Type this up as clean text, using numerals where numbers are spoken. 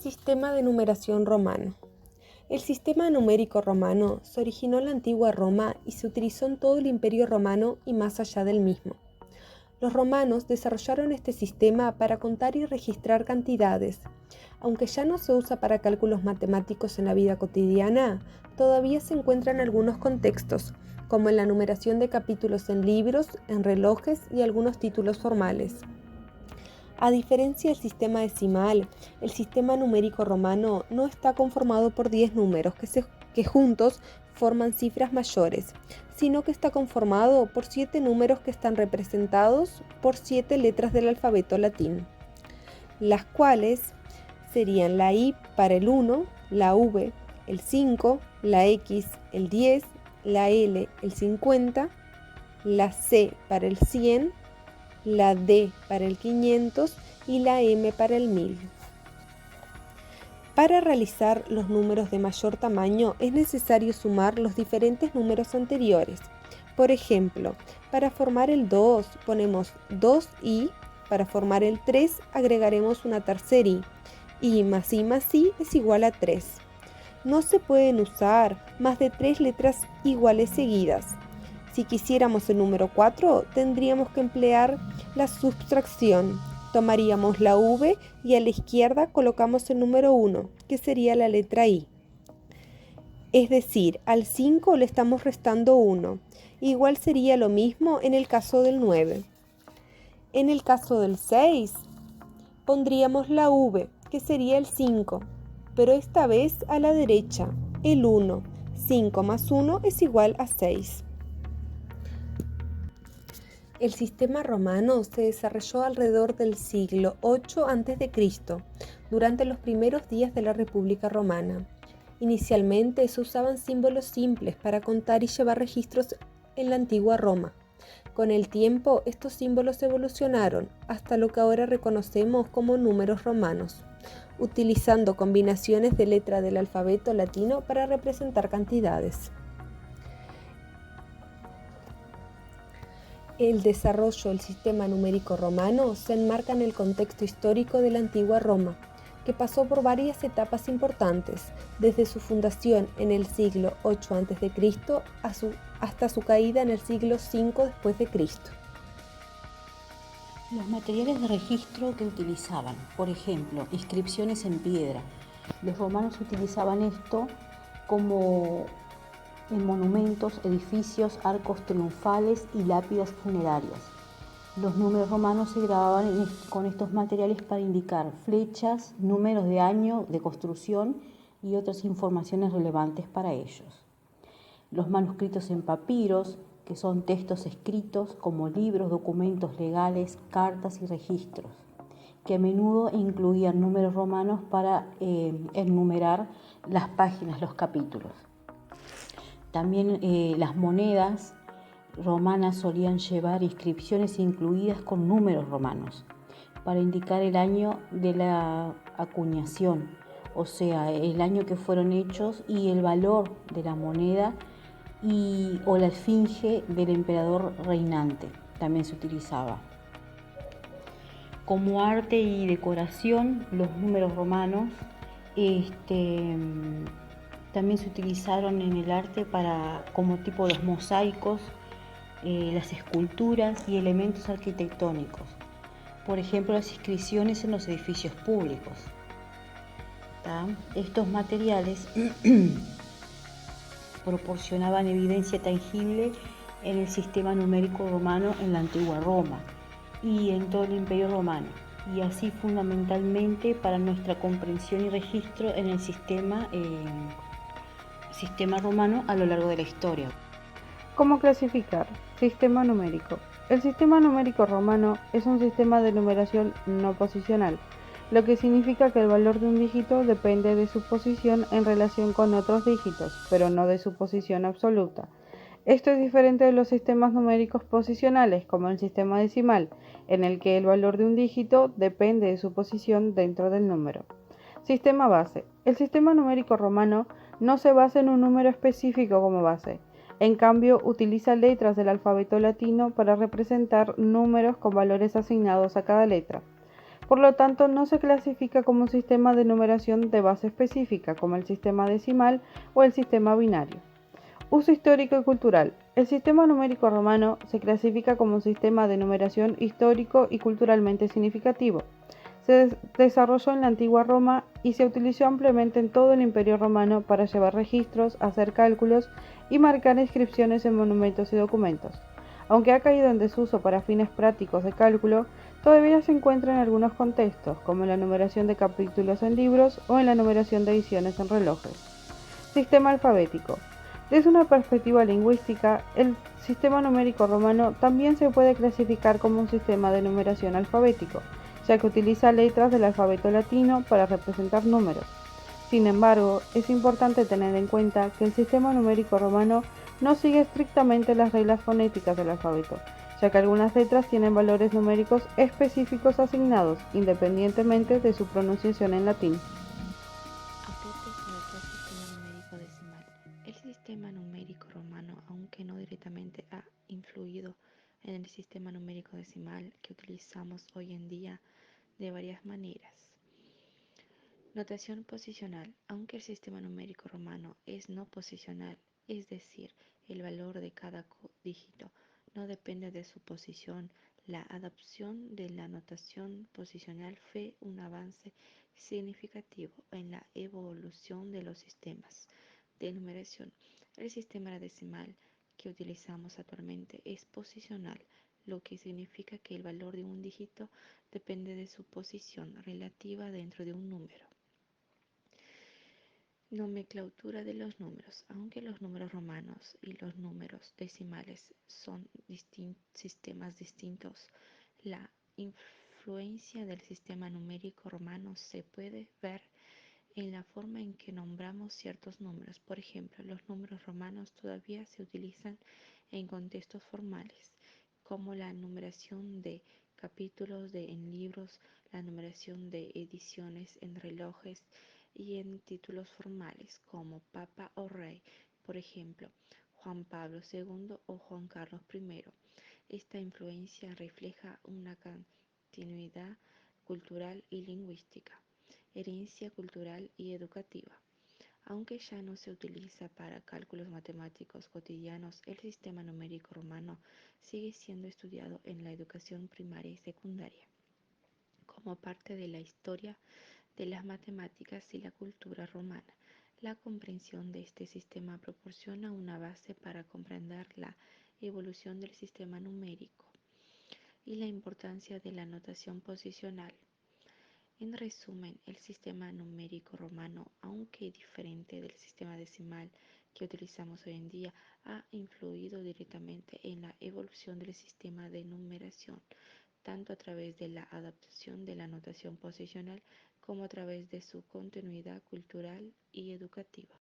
Sistema de numeración romano. El sistema numérico romano se originó en la antigua Roma y se utilizó en todo el Imperio Romano y más allá del mismo. Los romanos desarrollaron este sistema para contar y registrar cantidades. Aunque ya no se usa para cálculos matemáticos en la vida cotidiana, todavía se encuentra en algunos contextos, como en la numeración de capítulos en libros, en relojes y algunos títulos formales. A diferencia del sistema decimal, el sistema numérico romano no está conformado por 10 números que juntos forman cifras mayores, sino que está conformado por 7 números que están representados por 7 letras del alfabeto latín, las cuales serían la I para el 1, la V, el 5, la X, el 10, la L, el 50, la C para el 100, la D para el 500 y la M para el 1000. Para realizar los números de mayor tamaño es necesario sumar los diferentes números anteriores. Por ejemplo, para formar el 2 ponemos 2i, para formar el 3 agregaremos una tercera i. I más i más i es igual a 3. No se pueden usar más de 3 letras iguales seguidas. Si quisiéramos el número 4, tendríamos que emplear la subtracción. Tomaríamos la V y a la izquierda colocamos el número 1, que sería la letra I. Es decir, al 5 le estamos restando 1. Igual sería lo mismo en el caso del 9. En el caso del 6, pondríamos la V, que sería el 5, pero esta vez a la derecha, el 1. 5 más 1 es igual a 6. El sistema romano se desarrolló alrededor del siglo VIII a.C., durante los primeros días de la República Romana. Inicialmente se usaban símbolos simples para contar y llevar registros en la antigua Roma. Con el tiempo, estos símbolos evolucionaron hasta lo que ahora reconocemos como números romanos, utilizando combinaciones de letras del alfabeto latino para representar cantidades. El desarrollo del sistema numérico romano se enmarca en el contexto histórico de la antigua Roma, que pasó por varias etapas importantes, desde su fundación en el siglo VIII a.C. hasta su caída en el siglo V después de Cristo. Los materiales de registro que utilizaban, por ejemplo, inscripciones en piedra. Los romanos utilizaban esto como en monumentos, edificios, arcos triunfales y lápidas funerarias. Los números romanos se grababan con estos materiales para indicar flechas, números de año de construcción y otras informaciones relevantes para ellos. Los manuscritos en papiros, que son textos escritos como libros, documentos legales, cartas y registros, que a menudo incluían números romanos para enumerar las páginas, los capítulos. También las monedas romanas solían llevar inscripciones incluidas con números romanos para indicar el año de la acuñación, o sea, el año que fueron hechos y el valor de la moneda o la esfinge del emperador reinante, también se utilizaba. Como arte y decoración, los números romanos también se utilizaron en el arte como tipo los mosaicos, las esculturas y elementos arquitectónicos. Por ejemplo, las inscripciones en los edificios públicos. Estos materiales proporcionaban evidencia tangible en el sistema numérico romano en la antigua Roma y en todo el Imperio Romano, y así fundamentalmente para nuestra comprensión y registro en el sistema romano a lo largo de la historia. ¿Cómo clasificar? Sistema numérico. El sistema numérico romano es un sistema de numeración no posicional, lo que significa que el valor de un dígito depende de su posición en relación con otros dígitos, pero no de su posición absoluta. Esto es diferente de los sistemas numéricos posicionales, como el sistema decimal, en el que el valor de un dígito depende de su posición dentro del número. Sistema base. El sistema numérico romano no se basa en un número específico como base. En cambio, utiliza letras del alfabeto latino para representar números con valores asignados a cada letra. Por lo tanto, no se clasifica como un sistema de numeración de base específica, como el sistema decimal o el sistema binario. Uso histórico y cultural. El sistema numérico romano se clasifica como un sistema de numeración histórico y culturalmente significativo. Se desarrolló en la antigua Roma y se utilizó ampliamente en todo el Imperio Romano para llevar registros, hacer cálculos y marcar inscripciones en monumentos y documentos. Aunque ha caído en desuso para fines prácticos de cálculo, todavía se encuentra en algunos contextos, como en la numeración de capítulos en libros o en la numeración de ediciones en relojes. Sistema alfabético. Desde una perspectiva lingüística, el sistema numérico romano también se puede clasificar como un sistema de numeración alfabético, ya que utiliza letras del alfabeto latino para representar números. Sin embargo, es importante tener en cuenta que el sistema numérico romano no sigue estrictamente las reglas fonéticas del alfabeto, ya que algunas letras tienen valores numéricos específicos asignados, independientemente de su pronunciación en latín. Aportes al actual sistema numérico decimal. El sistema numérico romano, aunque no directamente ha influido en el sistema numérico decimal que utilizamos hoy en día de varias maneras. Notación posicional. Aunque el sistema numérico romano es no posicional, es decir, el valor de cada dígito no depende de su posición, la adopción de la notación posicional fue un avance significativo en la evolución de los sistemas de numeración. El sistema decimal que utilizamos actualmente es posicional, lo que significa que el valor de un dígito depende de su posición relativa dentro de un número. Nomenclatura de los números. Aunque los números romanos y los números decimales son sistemas distintos, la influencia del sistema numérico romano se puede ver en la forma en que nombramos ciertos números. Por ejemplo, los números romanos todavía se utilizan en contextos formales, como la numeración de capítulos en libros, la numeración de ediciones en relojes y en títulos formales como Papa o Rey, por ejemplo, Juan Pablo II o Juan Carlos I. Esta influencia refleja una continuidad cultural y lingüística, herencia cultural y educativa. Aunque ya no se utiliza para cálculos matemáticos cotidianos, el sistema numérico romano sigue siendo estudiado en la educación primaria y secundaria, como parte de la historia de las matemáticas y la cultura romana. La comprensión de este sistema proporciona una base para comprender la evolución del sistema numérico y la importancia de la notación posicional. En resumen, el sistema numérico romano, aunque diferente del sistema decimal que utilizamos hoy en día, ha influido directamente en la evolución del sistema de numeración, tanto a través de la adaptación de la notación posicional como a través de su continuidad cultural y educativa.